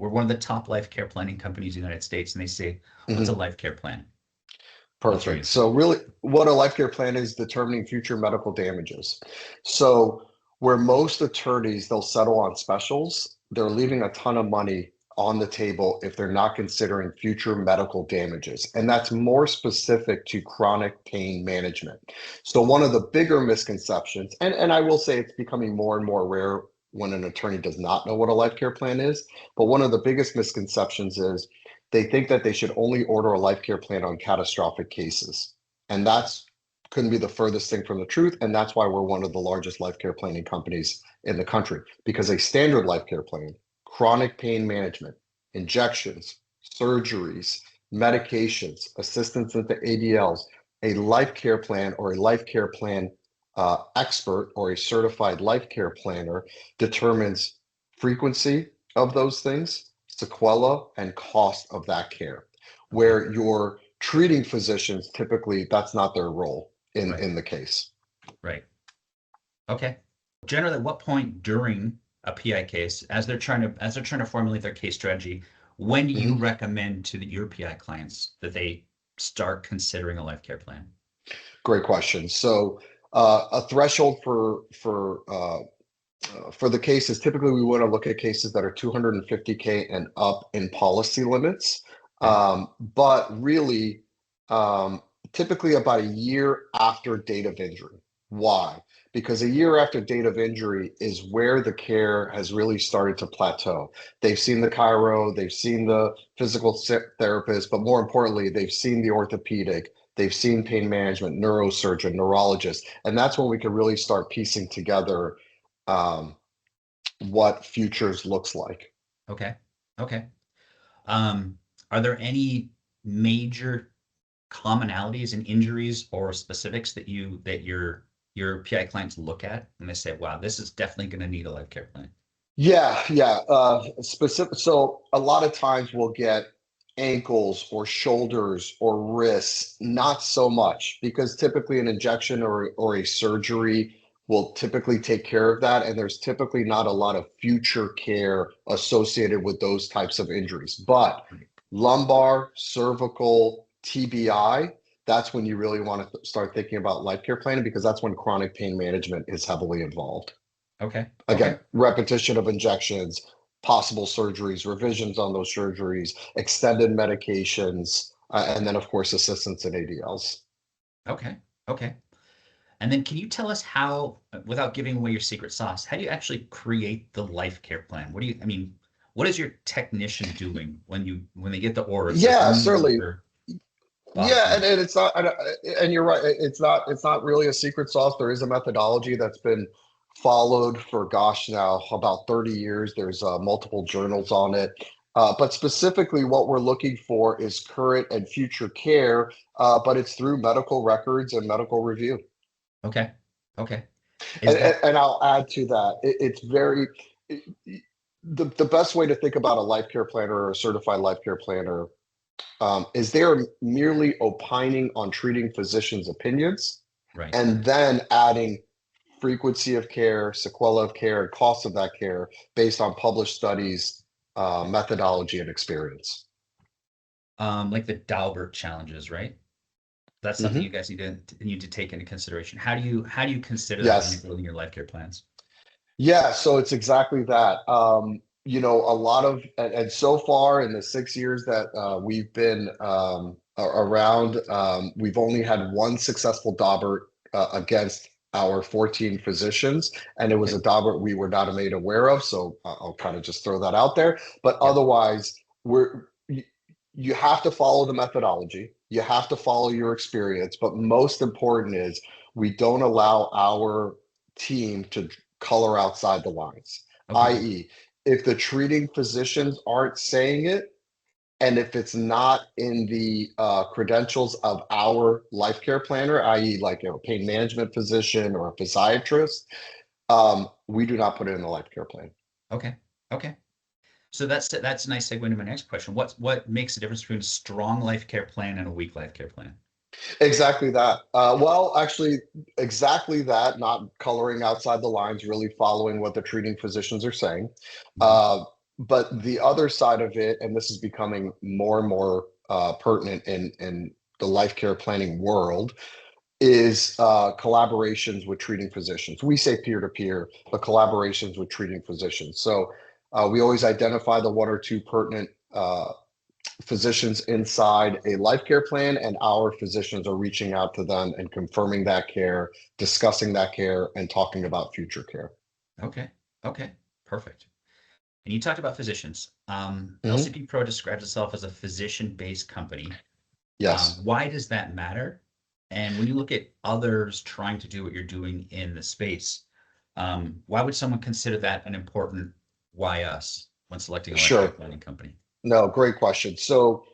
we're one of the top life care planning companies in the United States, and they say, what's a Mhm. life care plan? What's your Perfect. answer? So really, what a life care plan is determining future medical damages. So where most attorneys, they'll settle on specials, they're leaving a ton of money on the table if they're not considering future medical damages. And that's more specific to chronic pain management. So one of the bigger misconceptions, and I will say it's becoming more and more rare when an attorney does not know what a life care plan is, but one of the biggest misconceptions is they think that they should only order a life care plan on catastrophic cases. And that's couldn't be the furthest thing from the truth. And that's why we're one of the largest life care planning companies in the country, because a standard life care plan, chronic pain management, injections, surgeries, medications, assistance with the ADLs, a life care plan or a life care plan expert or a certified life care planner determines frequency of those things, sequela, and cost of that care. Okay. Where your treating physicians typically that's not their role Right. in the case. Right. Okay. Generally, at what point during a PI case, as they're trying to formulate their case strategy, when do you Mhm. recommend to your PI clients that they start considering a life care plan? Great question. So a threshold for the cases, typically we want to look at cases that are 250K and up in policy limits. Okay. But really, um, typically about a year after date of injury. Why? Because a year after date of injury is where the care has really started to plateau. They've seen the chiro, they've seen the physical therapist, but more importantly, they've seen the orthopedic, they've seen pain management, neurosurgeon, neurologist, and that's when we can really start piecing together um, what futures looks like. Okay. Okay. Um, are there any major commonalities in injuries or specifics that your PI clients look at and they say, wow, this is definitely going to need a life care plan? Yeah. Specific. So a lot of times we'll get ankles or shoulders or wrists, not so much because typically an injection or a surgery will typically take care of that. And there's typically not a lot of future care associated with those types of injuries. But Right. lumbar, cervical, TBI, that's when you really want to start thinking about life care planning because that's when chronic pain management is heavily involved. Okay. Again, Okay. repetition of injections, possible surgeries, revisions on those surgeries, extended medications, and then, of course, assistance in ADLs. Okay. Okay. And then can you tell us how, without giving away your secret sauce, how do you actually create the life care plan? What is your technician doing when they get the order? It's like, we Yeah, need one certainly. for Bob Yeah, and Smith. it's not, and you're right. It's not really a secret sauce. There is a methodology that's been followed for gosh now about 30 years. There's multiple journals on it. But specifically, what we're looking for is current and future care, but it's through medical records and medical review. Okay. Okay. And, Is and, that and I'll add to that, it's very, the best way to think about a life care planner or a certified life care planner is they're merely opining on treating physicians' opinions right? and then adding frequency of care, sequela of care, and cost of that care based on published studies, methodology, and experience. Like the Dalbert challenges, right? That's something you Mhm. guys need to take into consideration. How do you consider that when you're Yes. building your life care plans? Yeah, so it's exactly that. A lot of, and so far in the 6 years that we've been around, we've only had one successful Daubert against our 14 physicians, and it was Okay. a Daubert we were not made aware of. So I'll kind of just throw that out there. But Yep. otherwise, you have to follow the methodology, you have to follow your experience, but most important is we don't allow our team to color outside the lines, Okay. i.e., if the treating physicians aren't saying it, and if it's not in the credentials of our life care planner, i.e., like a pain management physician or a physiatrist, we do not put it in the life care plan. Okay. Okay. So that's a nice segue into my next question. What makes the difference between a strong life care plan and a weak life care plan? Exactly that. Well, actually, exactly that, not coloring outside the lines, really following what the treating physicians are saying. Mhm. Uh, but the other side of it, and this is becoming more and more pertinent in the life care planning world, is collaborations with treating physicians. We say peer-to-peer, but collaborations with treating physicians. So we always identify the one or two pertinent physicians inside a life care plan, and our physicians are reaching out to them and confirming that care, discussing that care, and talking about future care. Okay. Okay. Perfect. And you talked about physicians. Mhm. LCPPro describes itself as a physician-based company. Yes, Why does that matter? And when you look at others trying to do what you're doing in the space, why would someone consider that an important why us when selecting a life care sure. planning company? No, great question. So,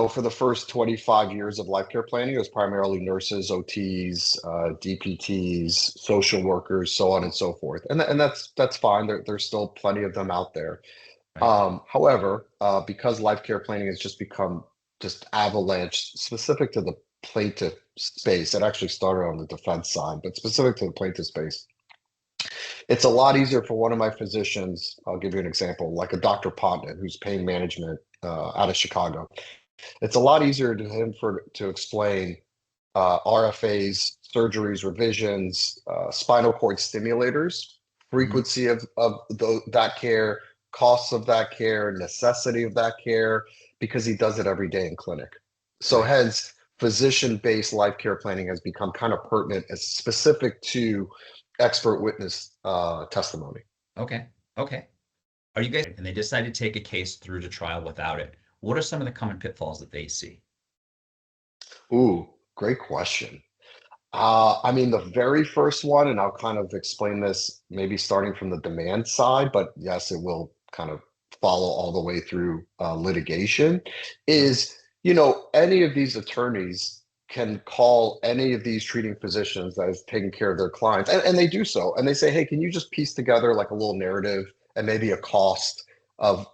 for the first 25 years of life care planning, it was primarily nurses, OTs, DPTs, social workers, so on and so forth. And that's fine. There's still plenty of them out there. Right. However, because life care planning has just become just avalanche specific to the plaintiff space, it actually started on the defense side, but specific to the plaintiff space, it's a lot easier for one of my physicians. I'll give you an example, like a Dr. Ponton, who's pain management out of Chicago. It's a lot easier to him to explain RFAs, surgeries, revisions, spinal cord stimulators, Mhm. frequency of that care, costs of that care, necessity of that care, because he does it every day in clinic. So Right. hence, physician-based life care planning has become kind of pertinent as specific to expert witness testimony. Okay. Okay. Are you guys, and they decide to take a case through to trial without it? What are some of the common pitfalls that they see? Ooh, great question. I mean, the very first one, and I'll kind of explain this maybe starting from the demand side, but yes, it will kind of follow all the way through litigation, Sure. is, any of these attorneys can call any of these treating physicians that is taking care of their clients, and they do so, and they say, hey, can you just piece together like a little narrative and maybe a cost of,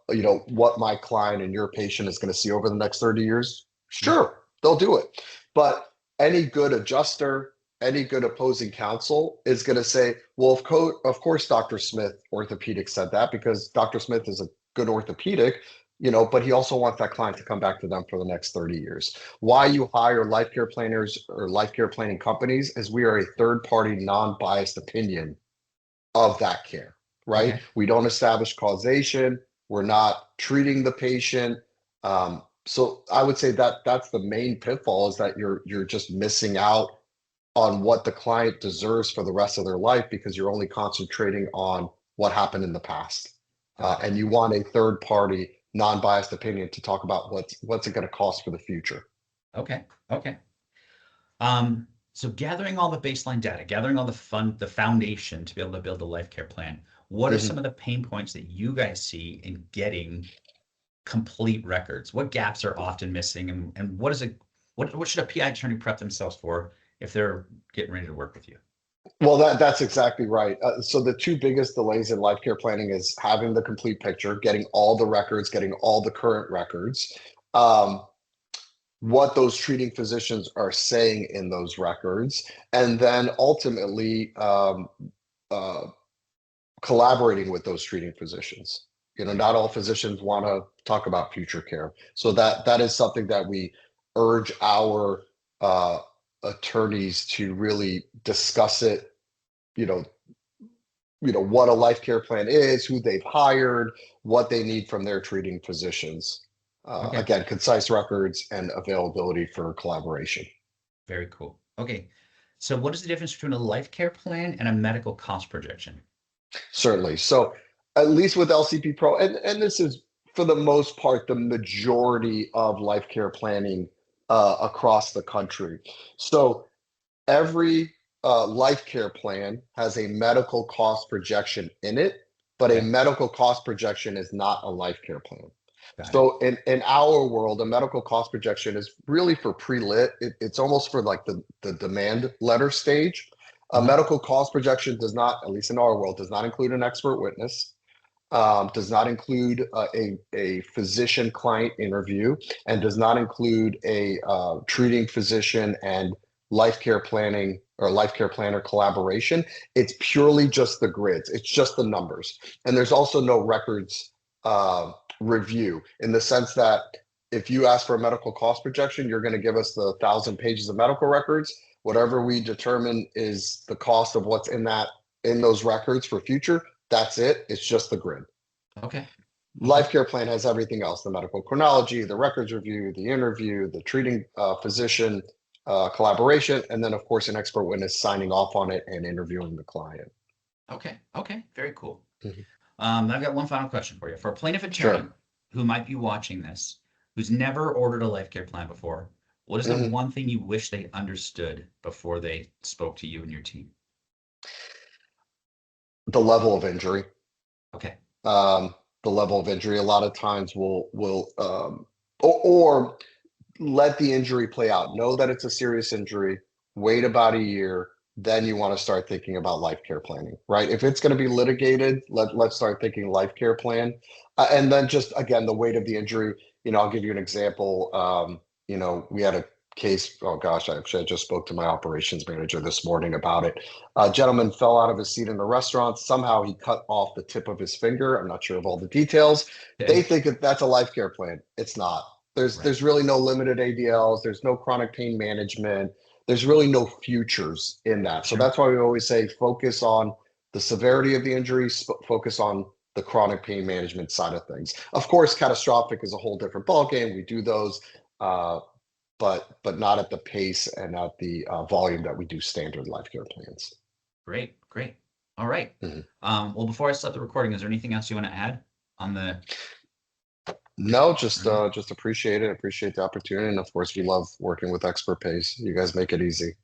what my client and your patient is going to see over the next 30 years? Yeah. Sure, they'll do it. But any good adjuster, any good opposing counsel is going to say, well, of course, Dr. Smith, orthopedic, said that because Dr. Smith is a good orthopedic, but he also wants that client to come back to them for the next 30 years. Why you hire life care planners or life care planning companies is we are a third party, non biased opinion of that care, right? Okay. We don't establish causation. We're not treating the patient. So I would say that that's the main pitfall is that you're just missing out on what the client deserves for the rest of their life because you're only concentrating on what happened in the past. Got it. And you want a third party, non-biased opinion to talk about what's it going to cost for the future. Okay. Okay. So gathering all the baseline data, gathering all the foundation to be able to build a life care plan, what are some Mhm. of the pain points that you guys see in getting complete records? What gaps are often missing, and what should a PI attorney prep themselves for if they're getting ready to work with you? Well, that's exactly right. So the two biggest delays in life care planning is having the complete picture, getting all the records, getting all the current records, um, what those treating physicians are saying in those records, and then ultimately uh, collaborating with those treating physicians. Right. Not all physicians want to talk about future care, so that is something that we urge our uh, attorneys to really discuss it. You know, what a life care plan is, who they've hired, what they need from their treating physicians. Okay. Again, concise records and availability for collaboration. Very cool. Okay. So what is the difference between a life care plan and a medical cost projection? Certainly. So at least with LCP Pro, and this is for the most part the majority of life care planning across the country. So every life care plan has a medical cost projection in it, but a Okay. medical cost projection is not a life care plan. Got it. So in our world, a medical cost projection is really for pre-lit. It's almost for like the demand letter stage. A Uh-huh. medical cost projection does not, at least in our world, does not include an expert witness, does not include a physician client interview, and does not include a treating physician and life care planning or life care planner collaboration. It's purely just the grids. It's just the numbers. And there's also no records review, in the sense that if you ask for a medical cost projection, you're going to give us the 1,000 pages of medical records. Whatever we determine is the cost of what's in those records for future. That's it. It's just the grid. Okay. Life care plan has everything else: the medical chronology, the records review, the interview, the treating physician collaboration, and then of course an expert witness signing off on it and interviewing the client. Okay. Okay. Very cool. Mhm. I've got one final question for you. For a plaintiff attorney who might be watching this, who's never ordered a life care plan before, what is the Mhm. one thing you wish they understood before they spoke to you and your team? The level of injury. Okay. Um, the level of injury. A lot of times will or let the injury play out. Know that it's a serious injury. Wait about a year. Then you want to start thinking about life care planning, right? If it's going to be litigated, let's start thinking life care plan. And then just again, the weight of the injury. I'll give you an example. We had a case. Oh gosh, I just spoke to my operations manager this morning about it. A gentleman fell out of his seat in the restaurant. Somehow he cut off the tip of his finger. I'm not sure of all the details. They Okay. think that that's a life care plan. It's not. There's Right. there's really no limited ADLs. There's no chronic pain management. There's really no futures in that. So Sure. that's why we always say focus on the severity of the injury, focus on the chronic pain management side of things. Of course, catastrophic is a whole different ballgame. We do those, but not at the pace and at the volume that we do standard life care plans. Great. Great. All right. Mhm. Well, before I stop the recording, is there anything else you want to add on the? No, just appreciate it. Appreciate the opportunity, and of course, we love working with ExpertPays. You guys make it easy.